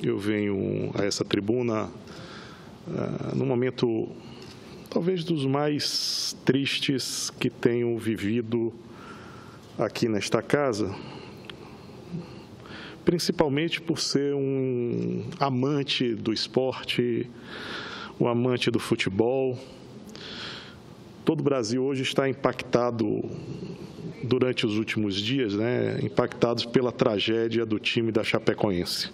eu venho a essa tribuna num momento talvez dos mais tristes que tenho vivido aqui nesta casa, principalmente por ser um amante do esporte, um amante do futebol. Todo o Brasil hoje está impactado, durante os últimos dias, impactados pela tragédia do time da Chapecoense.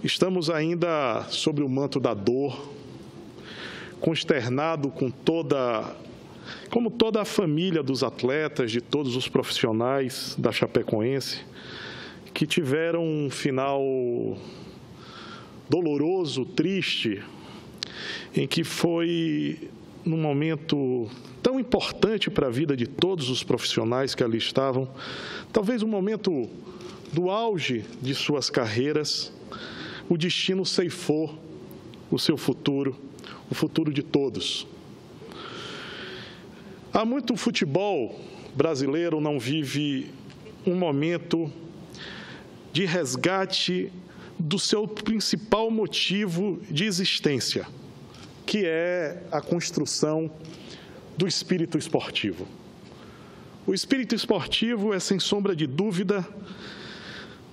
Estamos ainda sobre o manto da dor, consternado como toda a família dos atletas, de todos os profissionais da Chapecoense, que tiveram um final doloroso, triste, em que foi num momento tão importante para a vida de todos os profissionais que ali estavam, talvez um momento do auge de suas carreiras, o destino ceifou o seu futuro, o futuro de todos. Há muito futebol brasileiro não vive um momento de resgate do seu principal motivo de existência, que é a construção do espírito esportivo. O espírito esportivo é, sem sombra de dúvida,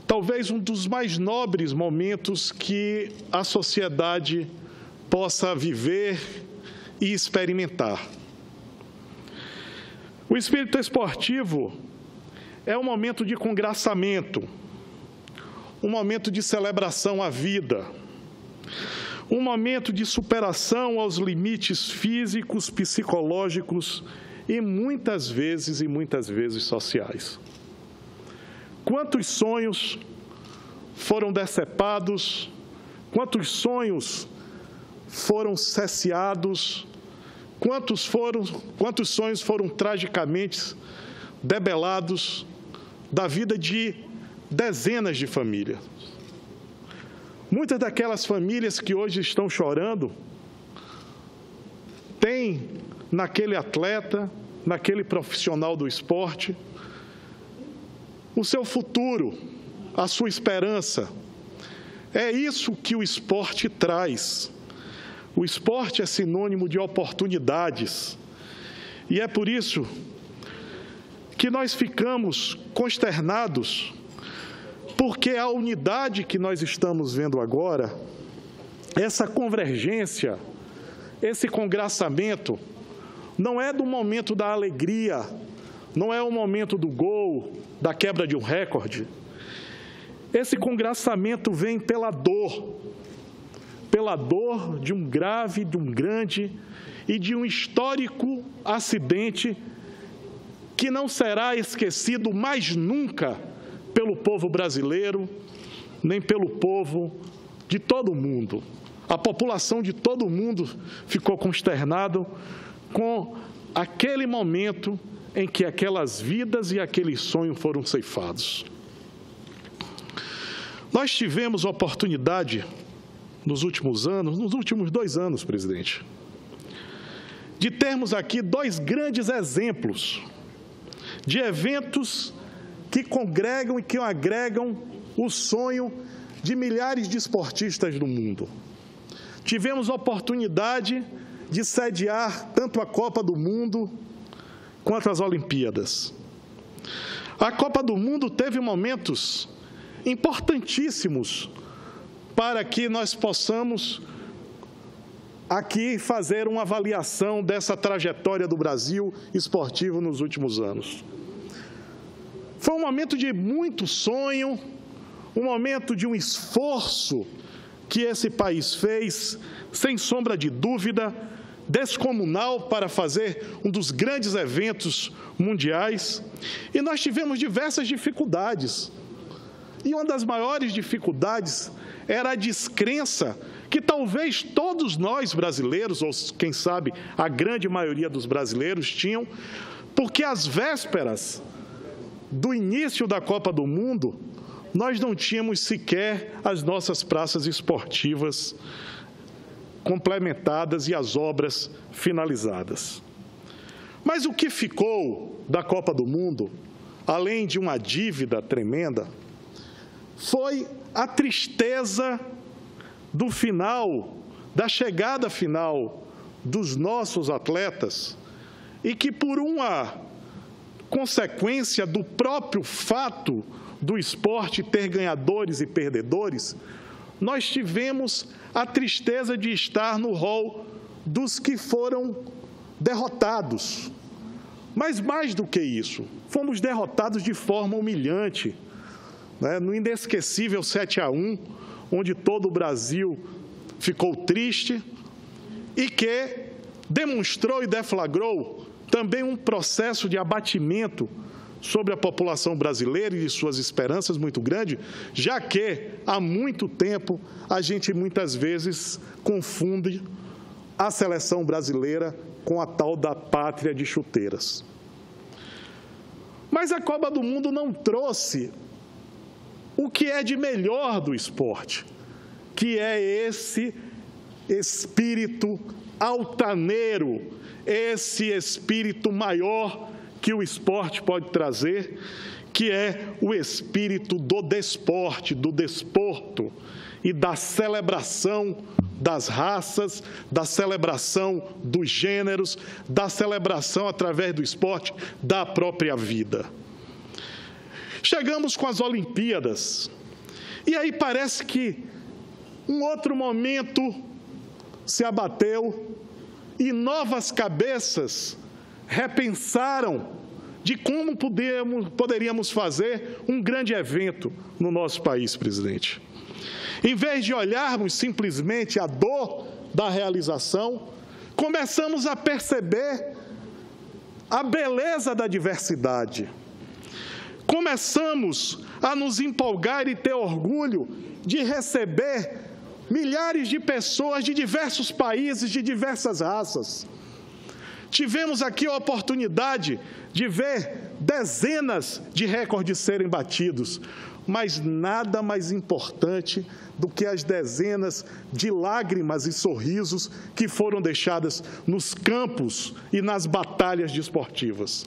talvez um dos mais nobres momentos que a sociedade possa viver e experimentar. O espírito esportivo é um momento de congraçamento, um momento de celebração à vida, um momento de superação aos limites físicos, psicológicos e muitas vezes sociais. Quantos sonhos foram decepados, quantos sonhos foram cesseados, quantos sonhos foram tragicamente debelados da vida de dezenas de famílias. Muitas daquelas famílias que hoje estão chorando têm naquele atleta, naquele profissional do esporte, o seu futuro, a sua esperança. É isso que o esporte traz. O esporte é sinônimo de oportunidades. E é por isso que nós ficamos consternados, porque a unidade que nós estamos vendo agora, essa convergência, esse congraçamento, não é do momento da alegria, não é o momento do gol, da quebra de um recorde. Esse congraçamento vem pela dor de um grave, de um grande e de um histórico acidente que não será esquecido mais nunca pelo povo brasileiro, nem pelo povo de todo o mundo. A população de todo o mundo ficou consternado com aquele momento em que aquelas vidas e aquele sonho foram ceifados. Nós tivemos a oportunidade, nos últimos 2 anos, presidente, de termos aqui 2 grandes exemplos de eventos que congregam e que agregam o sonho de milhares de esportistas do mundo. Tivemos a oportunidade de sediar tanto a Copa do Mundo quanto as Olimpíadas. A Copa do Mundo teve momentos importantíssimos para que nós possamos aqui fazer uma avaliação dessa trajetória do Brasil esportivo nos últimos anos. Foi um momento de muito sonho, um momento de um esforço que esse país fez, sem sombra de dúvida, descomunal para fazer um dos grandes eventos mundiais. E nós tivemos diversas dificuldades. E uma das maiores dificuldades era a descrença que talvez todos nós brasileiros, ou quem sabe a grande maioria dos brasileiros tinham, porque às vésperas do início da Copa do Mundo, nós não tínhamos sequer as nossas praças esportivas complementadas e as obras finalizadas. Mas o que ficou da Copa do Mundo, além de uma dívida tremenda, foi a tristeza do final, da chegada final dos nossos atletas, e que por uma consequência do próprio fato do esporte ter ganhadores e perdedores, nós tivemos a tristeza de estar no rol dos que foram derrotados. Mas mais do que isso, fomos derrotados de forma humilhante, né? No inesquecível 7-1, onde todo o Brasil ficou triste e que demonstrou e deflagrou também um processo de abatimento sobre a população brasileira e de suas esperanças muito grande, já que há muito tempo a gente muitas vezes confunde a seleção brasileira com a tal da pátria de chuteiras. Mas a Copa do Mundo não trouxe o que é de melhor do esporte, que é esse espírito altaneiro, esse espírito maior que o esporte pode trazer, que é o espírito do desporte, do desporto e da celebração das raças, da celebração dos gêneros, da celebração através do esporte da própria vida. Chegamos com as Olimpíadas, e aí parece que um outro momento se abateu e novas cabeças repensaram de como poderíamos fazer um grande evento no nosso país, presidente. Em vez de olharmos simplesmente a dor da realização, começamos a perceber a beleza da diversidade. Começamos a nos empolgar e ter orgulho de receber milhares de pessoas de diversos países, de diversas raças. Tivemos aqui a oportunidade de ver dezenas de recordes serem batidos, mas nada mais importante do que as dezenas de lágrimas e sorrisos que foram deixadas nos campos e nas batalhas desportivas.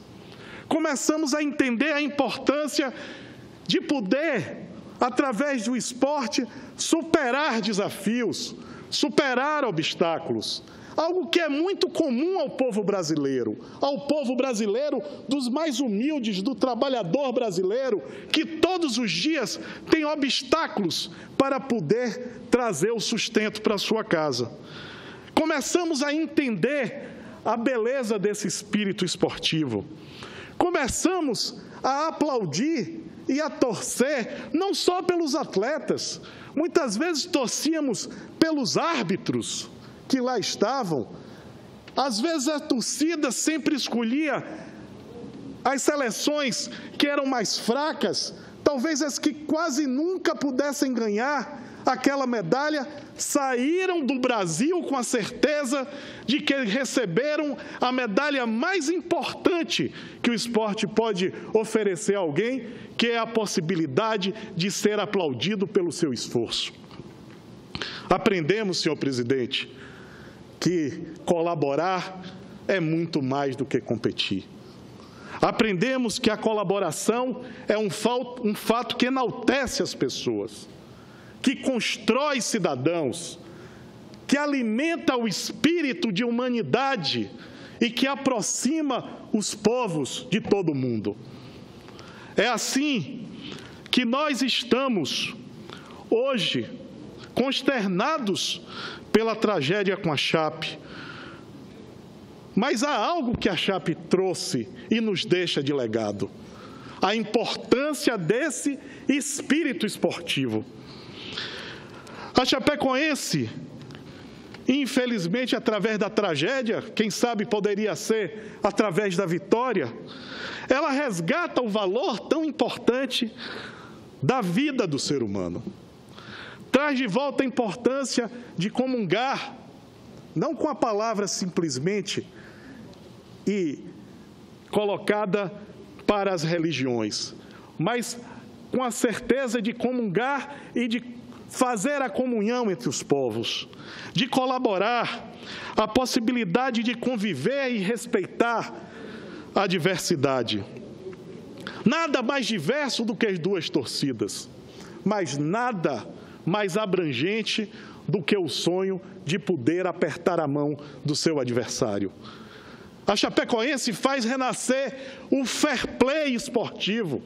Começamos a entender a importância de poder, através do esporte, superar desafios, superar obstáculos. Algo que é muito comum ao povo brasileiro dos mais humildes, do trabalhador brasileiro, que todos os dias tem obstáculos para poder trazer o sustento para a sua casa. Começamos a entender a beleza desse espírito esportivo. Começamos a aplaudir e a torcer, não só pelos atletas, muitas vezes torcíamos pelos árbitros que lá estavam. Às vezes a torcida sempre escolhia as seleções que eram mais fracas, talvez as que quase nunca pudessem ganhar aquela medalha, saíram do Brasil com a certeza de que receberam a medalha mais importante que o esporte pode oferecer a alguém, que é a possibilidade de ser aplaudido pelo seu esforço. Aprendemos, senhor presidente, que colaborar é muito mais do que competir. Aprendemos que a colaboração é um fato que enaltece as pessoas, que constrói cidadãos, que alimenta o espírito de humanidade e que aproxima os povos de todo o mundo. É assim que nós estamos hoje consternados pela tragédia com a Chape. Mas há algo que a Chape trouxe e nos deixa de legado: a importância desse espírito esportivo. A Chapecoense, infelizmente, através da tragédia, quem sabe poderia ser através da vitória, ela resgata o valor tão importante da vida do ser humano. Traz de volta a importância de comungar, não com a palavra simplesmente e colocada para as religiões, mas com a certeza de comungar e de fazer a comunhão entre os povos, de colaborar, a possibilidade de conviver e respeitar a diversidade. Nada mais diverso do que as duas torcidas. mas nada mais abrangente do que o sonho de poder apertar a mão do seu adversário. A Chapecoense faz renascer o fair play esportivo,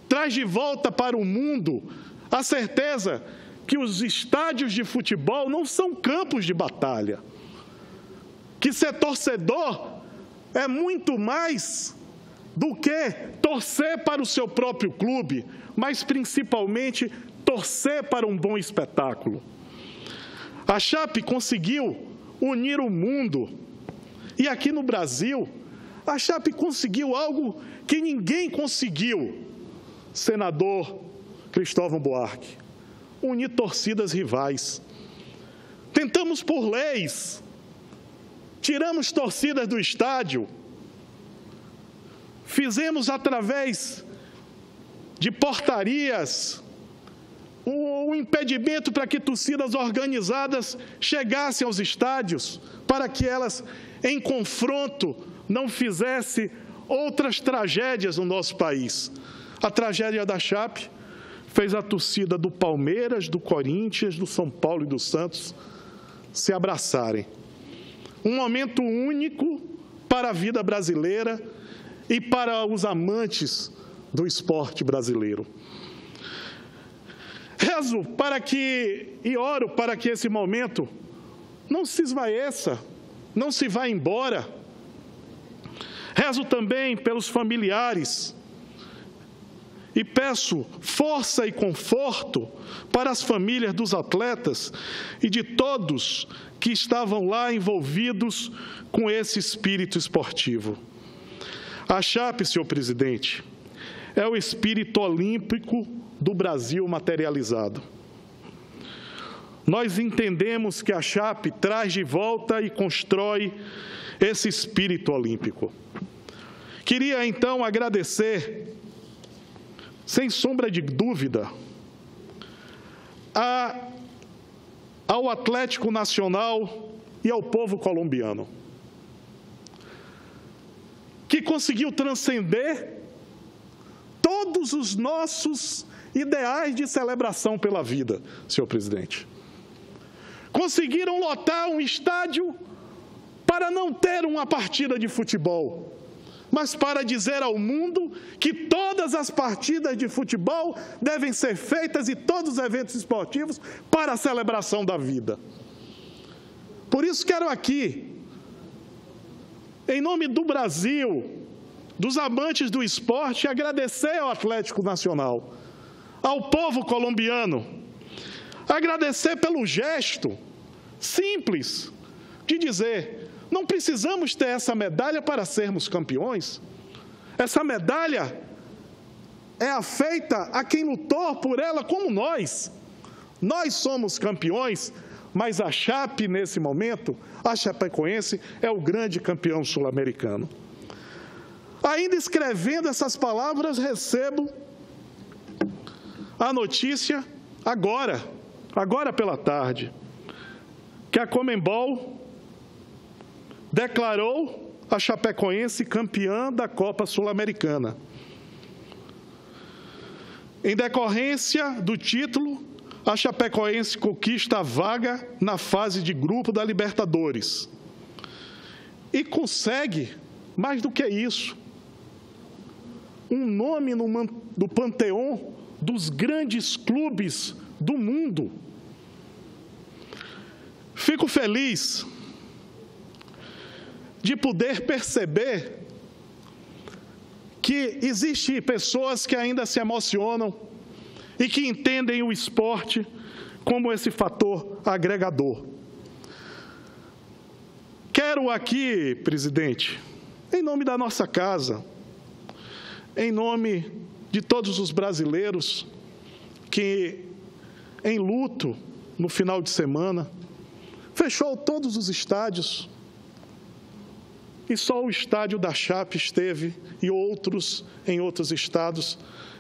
traz de volta para o mundo a certeza que os estádios de futebol não são campos de batalha, que ser torcedor é muito mais do que torcer para o seu próprio clube, mas principalmente torcer para um bom espetáculo. A Chape conseguiu unir o mundo. E aqui no Brasil, a Chape conseguiu algo que ninguém conseguiu, senador Cristóvão Buarque: unir torcidas rivais. Tentamos por leis, tiramos torcidas do estádio, fizemos através de portarias o impedimento para que torcidas organizadas chegassem aos estádios, para que elas, em confronto, não fizessem outras tragédias no nosso país. A tragédia da Chape fez a torcida do Palmeiras, do Corinthians, do São Paulo e do Santos se abraçarem. Um momento único para a vida brasileira e para os amantes do esporte brasileiro. Rezo para que, e oro para que esse momento não se esvaeça, não se vá embora. Rezo também pelos familiares e peço força e conforto para as famílias dos atletas e de todos que estavam lá envolvidos com esse espírito esportivo. A Chape, senhor presidente, é o espírito olímpico do Brasil materializado. Nós entendemos que a Chape traz de volta e constrói esse espírito olímpico. Queria, então, agradecer, sem sombra de dúvida, ao Atlético Nacional e ao povo colombiano, que conseguiu transcender todos os nossos ideais de celebração pela vida, senhor presidente. Conseguiram lotar um estádio para não ter uma partida de futebol, mas para dizer ao mundo que todas as partidas de futebol devem ser feitas e todos os eventos esportivos para a celebração da vida. Por isso quero aqui, em nome do Brasil, dos amantes do esporte, agradecer ao Atlético Nacional, ao povo colombiano, agradecer pelo gesto simples de dizer: não precisamos ter essa medalha para sermos campeões. Essa medalha é afeita a quem lutou por ela como nós. Nós somos campeões, mas a Chape, nesse momento, a Chapecoense, é o grande campeão sul-americano. Ainda escrevendo essas palavras, recebo a notícia agora pela tarde, que a Conmebol declarou a Chapecoense campeã da Copa Sul-Americana. Em decorrência do título, a Chapecoense conquista a vaga na fase de grupo da Libertadores. E consegue, mais do que isso, um nome no panteão dos grandes clubes do mundo. Fico feliz de poder perceber que existem pessoas que ainda se emocionam e que entendem o esporte como esse fator agregador. Quero aqui, presidente, em nome da nossa casa, em nome de todos os brasileiros que, em luto, no final de semana, fechou todos os estádios, e só o estádio da Chape esteve, e outros, em outros estados,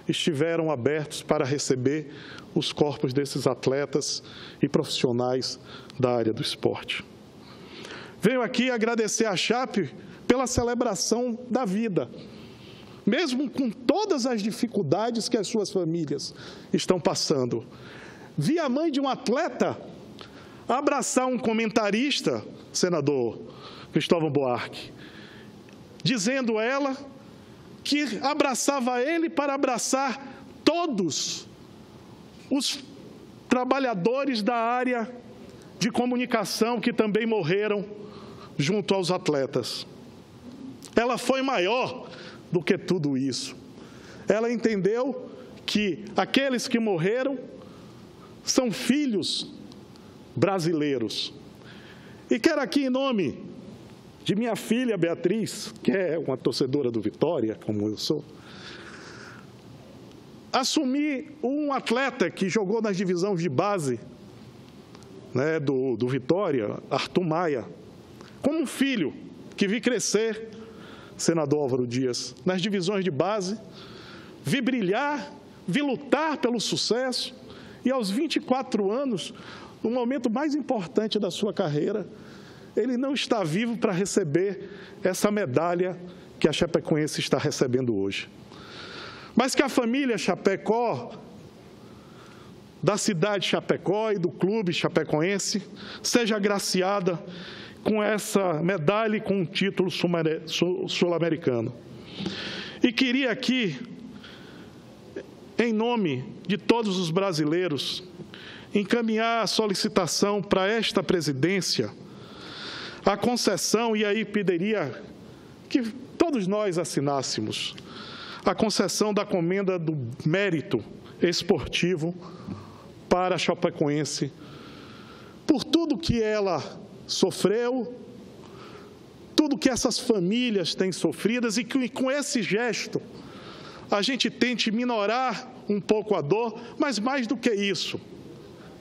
estiveram abertos para receber os corpos desses atletas e profissionais da área do esporte. Venho aqui agradecer à Chape pela celebração da vida. mesmo com todas as dificuldades que as suas famílias estão passando. Vi a mãe de um atleta abraçar um comentarista, senador Cristóvão Buarque, dizendo a ela que abraçava ele para abraçar todos os trabalhadores da área de comunicação que também morreram junto aos atletas. Ela foi maior do que tudo isso. Ela entendeu que aqueles que morreram são filhos brasileiros. E quero aqui, em nome de minha filha Beatriz, que é uma torcedora do Vitória, como eu sou, assumir um atleta que jogou nas divisões de base, né, do Vitória, Arthur Maia, como um filho que vi crescer, senador Álvaro Dias, nas divisões de base, vi brilhar, vi lutar pelo sucesso e aos 24 anos, no momento mais importante da sua carreira, ele não está vivo para receber essa medalha que a Chapecoense está recebendo hoje. Mas que a família Chapecó, da cidade de Chapecó e do clube chapecoense, seja agraciada com essa medalha e com um título sul-americano. E queria aqui, em nome de todos os brasileiros, encaminhar a solicitação para esta presidência, a concessão, e aí pediria que todos nós assinássemos, a concessão da comenda do mérito esportivo para a Chapecoense, por tudo que ela sofreu, tudo que essas famílias têm sofrido, e que com esse gesto a gente tente minorar um pouco a dor, mas mais do que isso,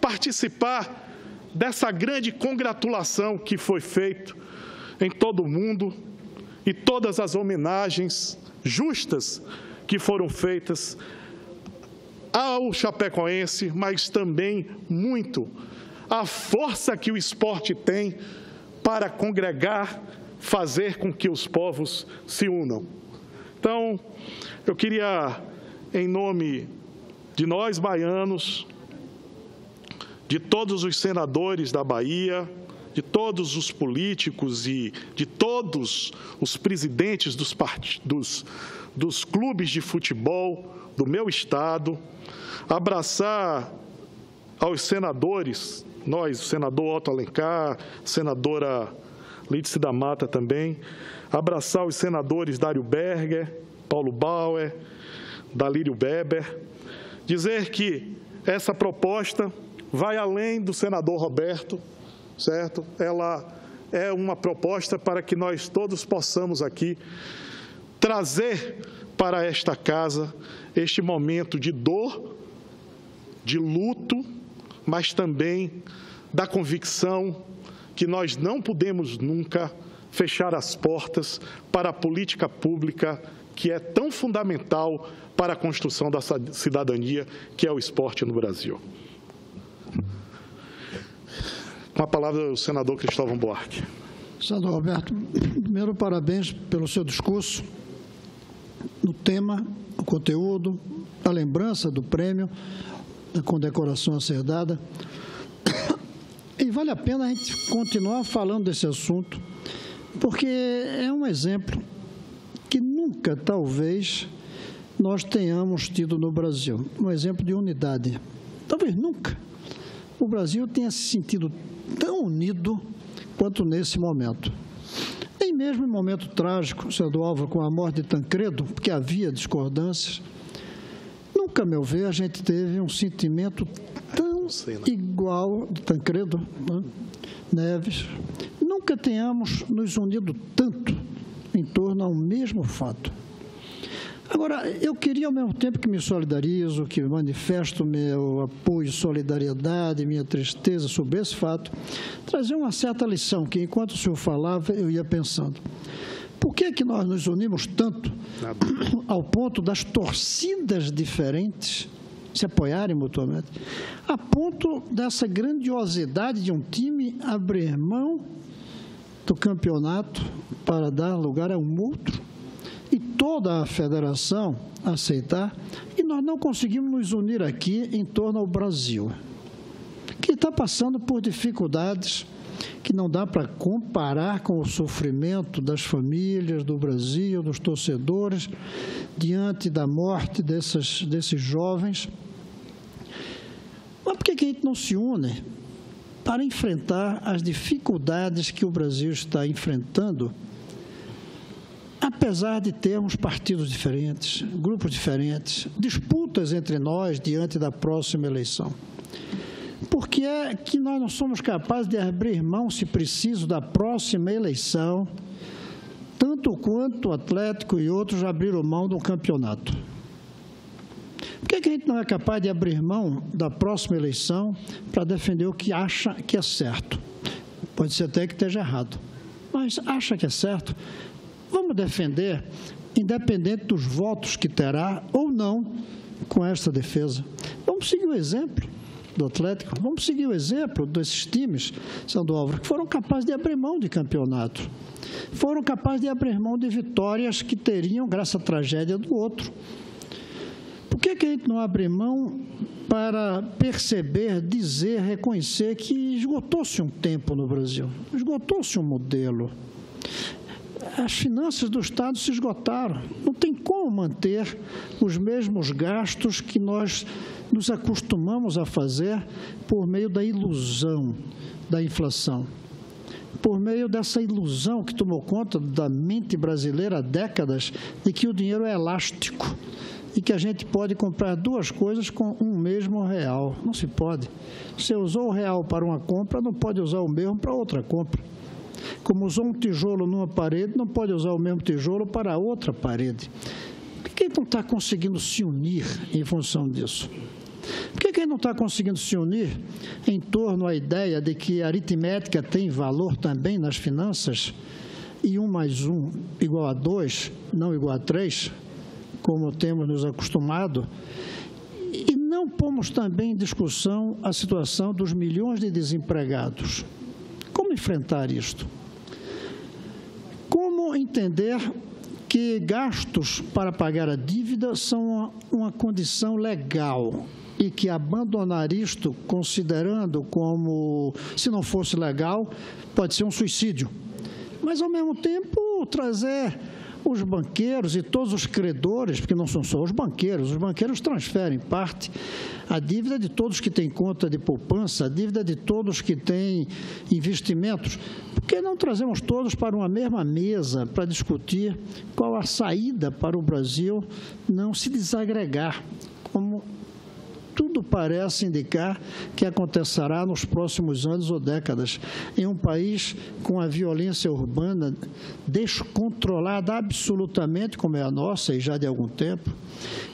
participar dessa grande congratulação que foi feita em todo o mundo e todas as homenagens justas que foram feitas ao chapecoense, mas também muito a força que o esporte tem para congregar, fazer com que os povos se unam. Então, eu queria, em nome de nós baianos, de todos os senadores da Bahia, de todos os políticos e de todos os presidentes dos clubes de futebol do meu estado, abraçar aos senadores, nós, o senador Otto Alencar, senadora Lídice da Mata também, abraçar os senadores Dário Berger, Paulo Bauer, Dalírio Beber, dizer que essa proposta vai além do senador Roberto, certo? Ela é uma proposta para que nós todos possamos aqui trazer para esta casa este momento de dor, de luto, mas também da convicção que nós não podemos nunca fechar as portas para a política pública que é tão fundamental para a construção da cidadania, que é o esporte no Brasil. Com a palavra, o senador Cristóvão Buarque. Senador Roberto, primeiro, parabéns pelo seu discurso, no tema, o conteúdo, a lembrança do prêmio, a condecoração a ser dada. E vale a pena a gente continuar falando desse assunto, porque é um exemplo que nunca, talvez, nós tenhamos tido no Brasil. Um exemplo de unidade. Talvez nunca o Brasil tenha se sentido tão unido quanto nesse momento. E mesmo em momento trágico, senador Álvaro, com a morte de Tancredo, porque havia discordâncias, nunca, a meu ver, a gente teve um sentimento tão igual de Tancredo, né? Neves. Nunca tenhamos nos unido tanto em torno a um mesmo fato. Agora, eu queria, ao mesmo tempo que me solidarizo, que manifesto meu apoio, solidariedade, minha tristeza sobre esse fato, trazer uma certa lição que, enquanto o senhor falava, eu ia pensando. Por que é que nós nos unimos tanto ao ponto das torcidas diferentes se apoiarem mutuamente, a ponto dessa grandiosidade de um time abrir mão do campeonato para dar lugar a um outro, e toda a federação aceitar, e nós não conseguimos nos unir aqui em torno ao Brasil, que está passando por dificuldades que não dá para comparar com o sofrimento das famílias do Brasil, dos torcedores, diante da morte desses jovens. Mas por que a gente não se une para enfrentar as dificuldades que o Brasil está enfrentando, apesar de termos partidos diferentes, grupos diferentes, disputas entre nós diante da próxima eleição? Por que é que nós não somos capazes de abrir mão, se preciso, da próxima eleição, tanto quanto o Atlético e outros já abriram mão do campeonato? Por que a gente não é capaz de abrir mão da próxima eleição para defender o que acha que é certo? Pode ser até que esteja errado, mas acha que é certo. Vamos defender, independente dos votos que terá ou não com esta defesa. Vamos seguir o exemplo do Atlético, vamos seguir o exemplo desses times, Sandro Álvaro, que foram capazes de abrir mão de campeonato, foram capazes de abrir mão de vitórias que teriam, graças à tragédia do outro. Por que a gente não abre mão para perceber, dizer, reconhecer que esgotou-se um tempo no Brasil, esgotou-se um modelo? As finanças do Estado se esgotaram, não tem como manter os mesmos gastos que nós nos acostumamos a fazer por meio da ilusão da inflação, por meio dessa ilusão que tomou conta da mente brasileira há décadas de que o dinheiro é elástico e que a gente pode comprar duas coisas com um mesmo real. Não se pode. Você usou o real para uma compra, não pode usar o mesmo para outra compra. Como usou um tijolo numa parede, não pode usar o mesmo tijolo para outra parede. Por que não está conseguindo se unir em função disso? Por que não está conseguindo se unir em torno à ideia de que a aritmética tem valor também nas finanças e 1 mais 1 igual a 2, não igual a 3, como temos nos acostumado, e não pomos também em discussão a situação dos milhões de desempregados? Como enfrentar isto? Como entender que gastos para pagar a dívida são uma condição legal e que abandonar isto, considerando como, se não fosse legal, pode ser um suicídio? Mas, ao mesmo tempo, trazer os banqueiros e todos os credores, porque não são só os banqueiros transferem parte, a dívida de todos que têm conta de poupança, a dívida de todos que têm investimentos. Por que não trazemos todos para uma mesma mesa para discutir qual a saída para o Brasil não se desagregar, como tudo parece indicar que acontecerá nos próximos anos ou décadas, em um país com a violência urbana descontrolada absolutamente, como é a nossa e já de algum tempo,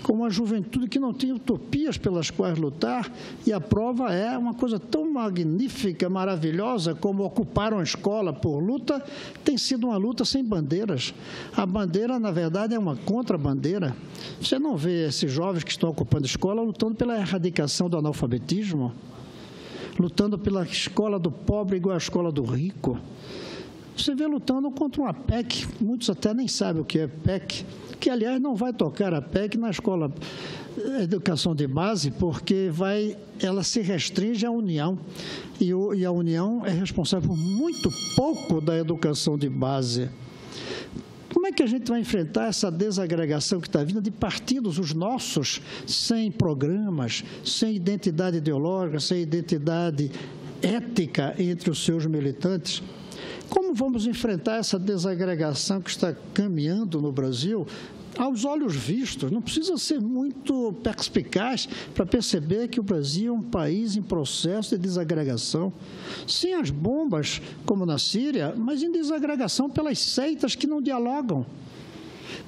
com uma juventude que não tem utopias pelas quais lutar, e a prova é uma coisa tão magnífica, maravilhosa, como ocupar uma escola por luta, tem sido uma luta sem bandeiras. A bandeira, na verdade, é uma contra-bandeira. Você não vê esses jovens que estão ocupando escola lutando pela erradicação do analfabetismo, lutando pela escola do pobre igual à escola do rico. Você vê lutando contra uma PEC, muitos até nem sabem o que é PEC, que, aliás, não vai tocar a PEC na escola educação de base, porque ela se restringe à União, e a União é responsável por muito pouco da educação de base. Como é que a gente vai enfrentar essa desagregação que está vindo de partidos, os nossos, sem programas, sem identidade ideológica, sem identidade ética entre os seus militantes? Como vamos enfrentar essa desagregação que está caminhando no Brasil aos olhos vistos? Não precisa ser muito perspicaz para perceber que o Brasil é um país em processo de desagregação, sem as bombas, como na Síria, mas em desagregação pelas seitas que não dialogam.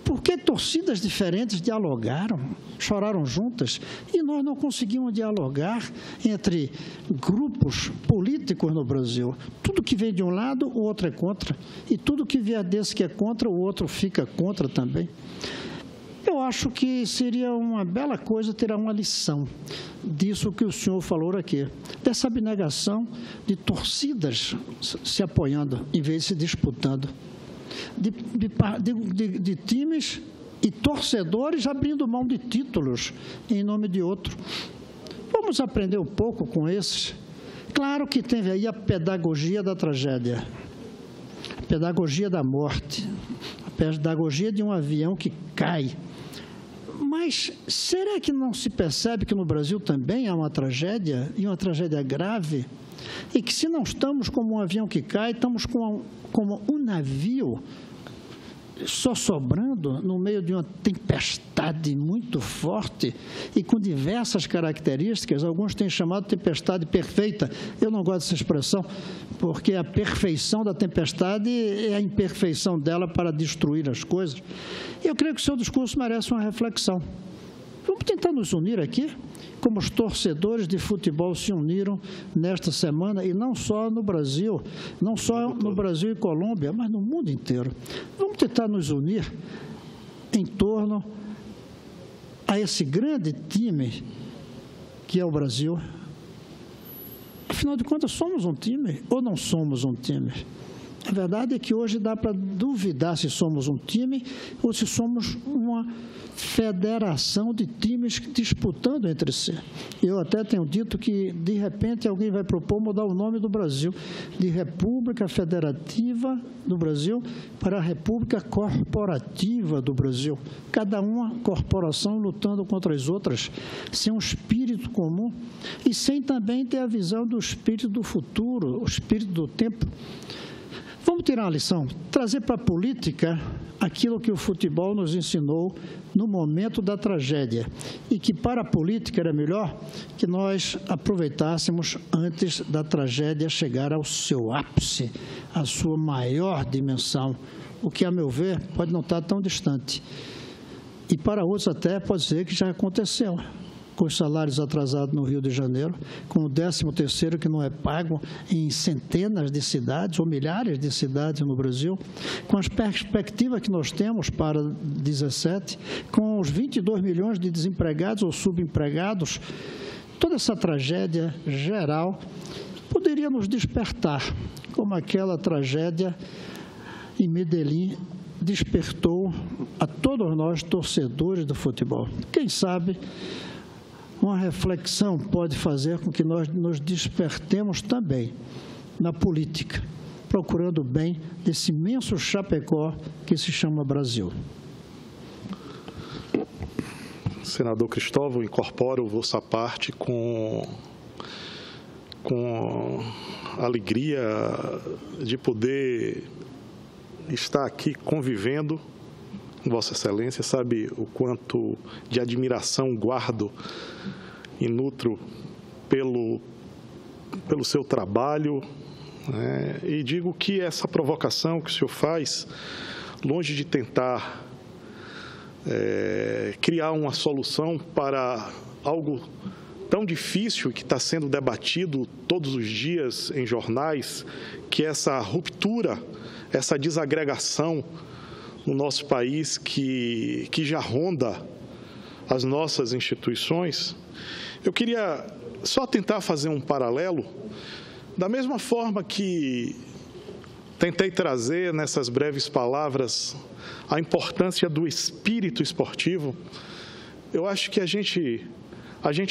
Por que torcidas diferentes dialogaram, choraram juntas, e nós não conseguimos dialogar entre grupos políticos no Brasil? Tudo que vem de um lado, o outro é contra, e tudo que vier desse que é contra, o outro fica contra também. Eu acho que seria uma bela coisa tirar uma lição disso que o senhor falou aqui, dessa abnegação de torcidas se apoiando em vez de se disputando, de times e torcedores abrindo mão de títulos em nome de outro. Vamos aprender um pouco com esses. Claro que teve aí a pedagogia da tragédia, a pedagogia da morte, a pedagogia de um avião que cai. Mas será que não se percebe que no Brasil também há uma tragédia, e uma tragédia grave? E que se não estamos como um avião que cai, estamos como um navio só sobrando no meio de uma tempestade muito forte e com diversas características. Alguns têm chamado de tempestade perfeita. Eu não gosto dessa expressão, porque a perfeição da tempestade é a imperfeição dela para destruir as coisas. Eu creio que o seu discurso merece uma reflexão. Vamos tentar nos unir aqui, como os torcedores de futebol se uniram nesta semana, e não só no Brasil, não só no Brasil e Colômbia, mas no mundo inteiro. Vamos tentar nos unir em torno a esse grande time que é o Brasil. Afinal de contas, somos um time ou não somos um time? A verdade é que hoje dá para duvidar se somos um time ou se somos uma federação de times disputando entre si. Eu até tenho dito que, de repente, alguém vai propor mudar o nome do Brasil de República Federativa do Brasil para República Corporativa do Brasil. Cada uma corporação lutando contra as outras, sem um espírito comum e sem também ter a visão do espírito do futuro, o espírito do tempo. Vamos tirar uma lição, trazer para a política aquilo que o futebol nos ensinou no momento da tragédia e que para a política era melhor que nós aproveitássemos antes da tragédia chegar ao seu ápice, à sua maior dimensão, o que, a meu ver, pode não estar tão distante. E para outros até pode ser que já aconteceu, com os salários atrasados no Rio de Janeiro, com o 13º que não é pago em centenas de cidades ou milhares de cidades no Brasil, com as perspectivas que nós temos para 2017, com os 22 milhões de desempregados ou subempregados, toda essa tragédia geral poderia nos despertar, como aquela tragédia em Medellín despertou a todos nós, torcedores do futebol. Quem sabe uma reflexão pode fazer com que nós nos despertemos também na política, procurando o bem desse imenso Chapecó que se chama Brasil. Senador Cristóvão, incorporo vossa parte com alegria de poder estar aqui convivendo. Vossa Excelência sabe o quanto de admiração guardo e nutro pelo seu trabalho, né? E digo que essa provocação que o senhor faz, longe de tentar criar uma solução para algo tão difícil que está sendo debatido todos os dias em jornais, que é essa ruptura, essa desagregação no nosso país que já ronda as nossas instituições, eu queria só tentar fazer um paralelo, da mesma forma que tentei trazer nessas breves palavras a importância do espírito esportivo. Eu acho que a gente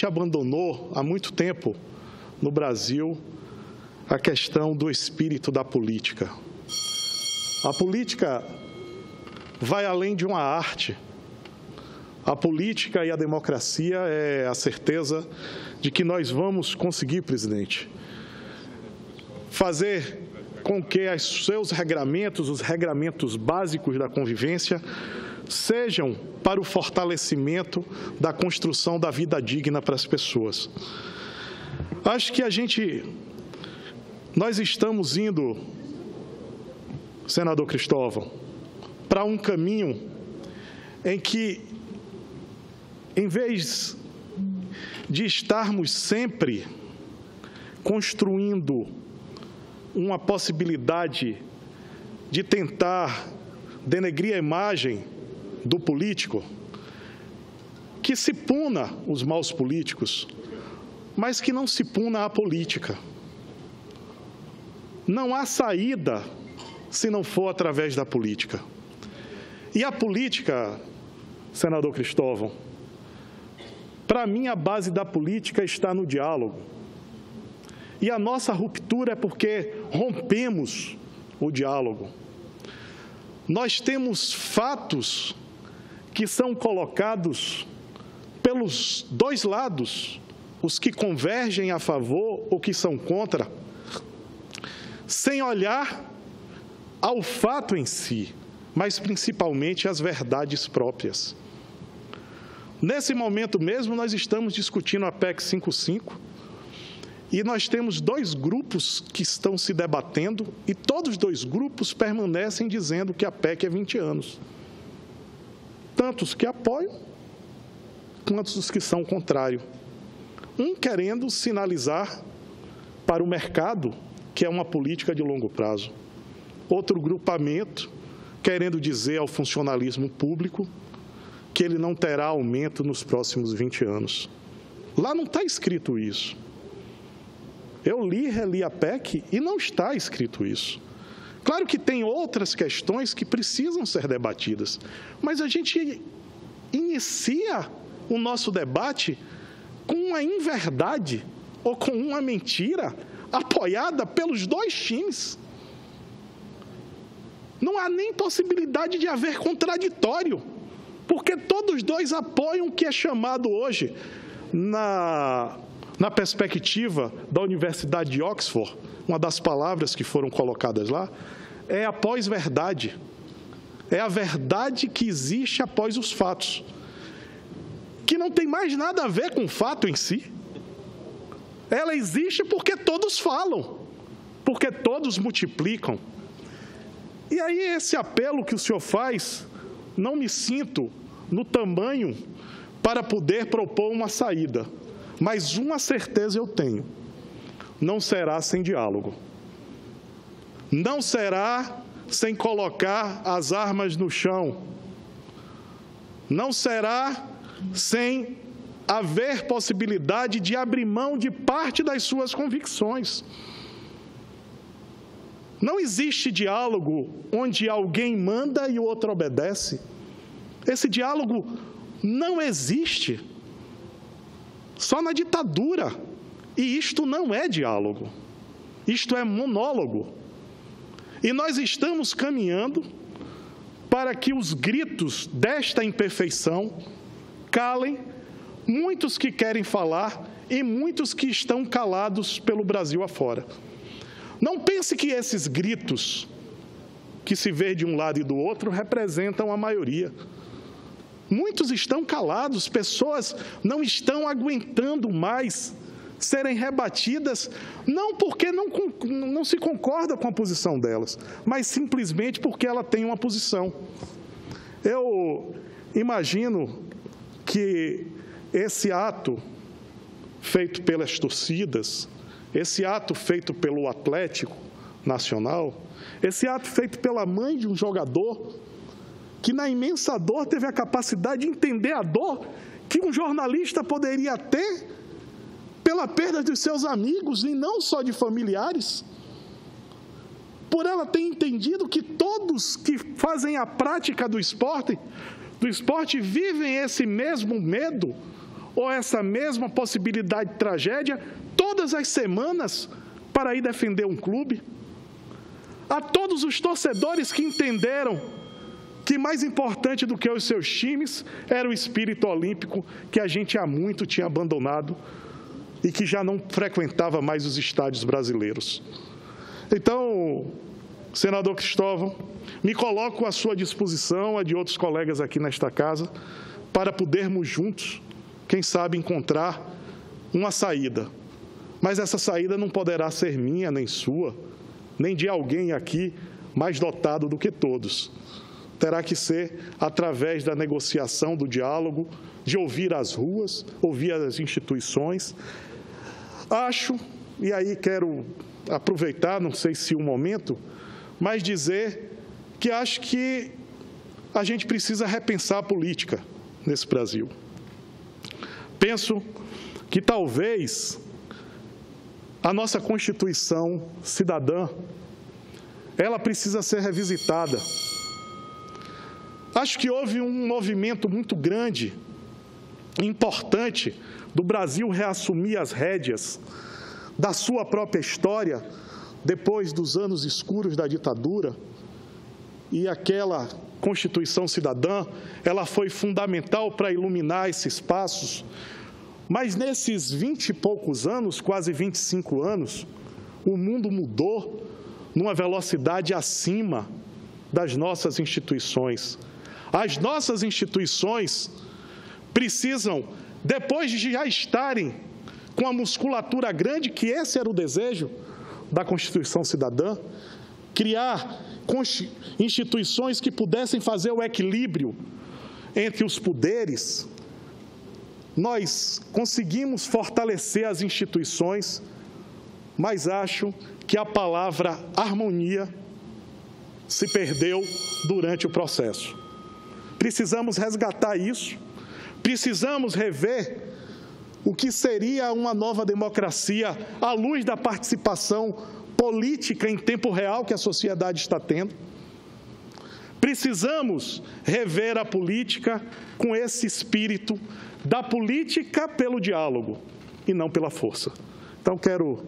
abandonou há muito tempo no Brasil a questão do espírito da política. A política vai além de uma arte. A política e a democracia é a certeza de que nós vamos conseguir, presidente, fazer com que os seus regramentos, os regramentos básicos da convivência, sejam para o fortalecimento da construção da vida digna para as pessoas. Acho que nós estamos indo, senador Cristóvão, para um caminho em que, em vez de estarmos sempre construindo uma possibilidade de tentar denegrir a imagem do político, que se puna os maus políticos, mas que não se puna a política. Não há saída se não for através da política. E a política, senador Cristóvão, para mim a base da política está no diálogo. E a nossa ruptura é porque rompemos o diálogo. Nós temos fatos que são colocados pelos dois lados, os que convergem a favor ou que são contra, sem olhar ao fato em si, mas principalmente às verdades próprias. Nesse momento mesmo, nós estamos discutindo a PEC 55 e nós temos dois grupos que estão se debatendo e todos os dois grupos permanecem dizendo que a PEC é 20 anos. Tanto os que apoiam, quanto os que são contrários. Um querendo sinalizar para o mercado que é uma política de longo prazo. Outro grupamento querendo dizer ao funcionalismo público que ele não terá aumento nos próximos 20 anos. Lá não está escrito isso. Eu li e reli a PEC e não está escrito isso. Claro que tem outras questões que precisam ser debatidas, mas a gente inicia o nosso debate com uma inverdade ou com uma mentira apoiada pelos dois times. Não há nem possibilidade de haver contraditório, porque todos dois apoiam o que é chamado hoje, na perspectiva da Universidade de Oxford, uma das palavras que foram colocadas lá, é a pós-verdade. É a verdade que existe após os fatos, que não tem mais nada a ver com o fato em si. Ela existe porque todos falam, porque todos multiplicam. E aí esse apelo que o senhor faz, não me sinto no tamanho para poder propor uma saída, mas uma certeza eu tenho: não será sem diálogo. Não será sem colocar as armas no chão. Não será sem haver possibilidade de abrir mão de parte das suas convicções. Não existe diálogo onde alguém manda e o outro obedece. Esse diálogo não existe. Só na ditadura. E isto não é diálogo. Isto é monólogo. E nós estamos caminhando para que os gritos desta imperfeição calem muitos que querem falar e muitos que estão calados pelo Brasil afora. Não pense que esses gritos, que se vê de um lado e do outro, representam a maioria. Muitos estão calados, pessoas não estão aguentando mais serem rebatidas, não porque não se concorda com a posição delas, mas simplesmente porque ela tem uma posição. Eu imagino que esse ato feito pelas torcidas, esse ato feito pelo Atlético Nacional, esse ato feito pela mãe de um jogador, que na imensa dor teve a capacidade de entender a dor que um jornalista poderia ter pela perda dos seus amigos e não só de familiares, por ela ter entendido que todos que fazem a prática do esporte vivem esse mesmo medo ou essa mesma possibilidade de tragédia todas as semanas para ir defender um clube. A todos os torcedores que entenderam que mais importante do que os seus times era o espírito olímpico que a gente há muito tinha abandonado e que já não frequentava mais os estádios brasileiros. Então, senador Cristóvão, me coloco à sua disposição, a de outros colegas aqui nesta casa, para podermos juntos, quem sabe, encontrar uma saída. Mas essa saída não poderá ser minha, nem sua, nem de alguém aqui mais dotado do que todos. Terá que ser através da negociação, do diálogo, de ouvir as ruas, ouvir as instituições. Acho, e aí quero aproveitar, não sei se o momento, mas dizer que acho que a gente precisa repensar a política nesse Brasil. Penso que talvez a nossa Constituição cidadã, ela precisa ser revisitada. Acho que houve um movimento muito grande, importante, do Brasil reassumir as rédeas da sua própria história, depois dos anos escuros da ditadura, e aquela Constituição Cidadã, ela foi fundamental para iluminar esses passos, mas nesses 20 e poucos anos, quase 25 anos, o mundo mudou numa velocidade acima das nossas instituições. As nossas instituições precisam, depois de já estarem com a musculatura grande, que esse era o desejo da Constituição Cidadã, criar instituições que pudessem fazer o equilíbrio entre os poderes. Nós conseguimos fortalecer as instituições, mas acho que a palavra harmonia se perdeu durante o processo. Precisamos resgatar isso, precisamos rever o que seria uma nova democracia à luz da participação política em tempo real que a sociedade está tendo. Precisamos rever a política com esse espírito da política pelo diálogo e não pela força. Então, quero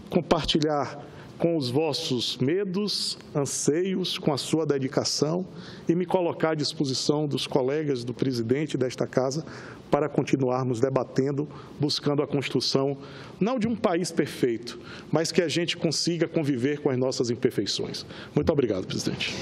compartilhar com os vossos medos, anseios, com a sua dedicação e me colocar à disposição dos colegas do presidente desta casa para continuarmos debatendo, buscando a construção, não de um país perfeito, mas que a gente consiga conviver com as nossas imperfeições. Muito obrigado, presidente.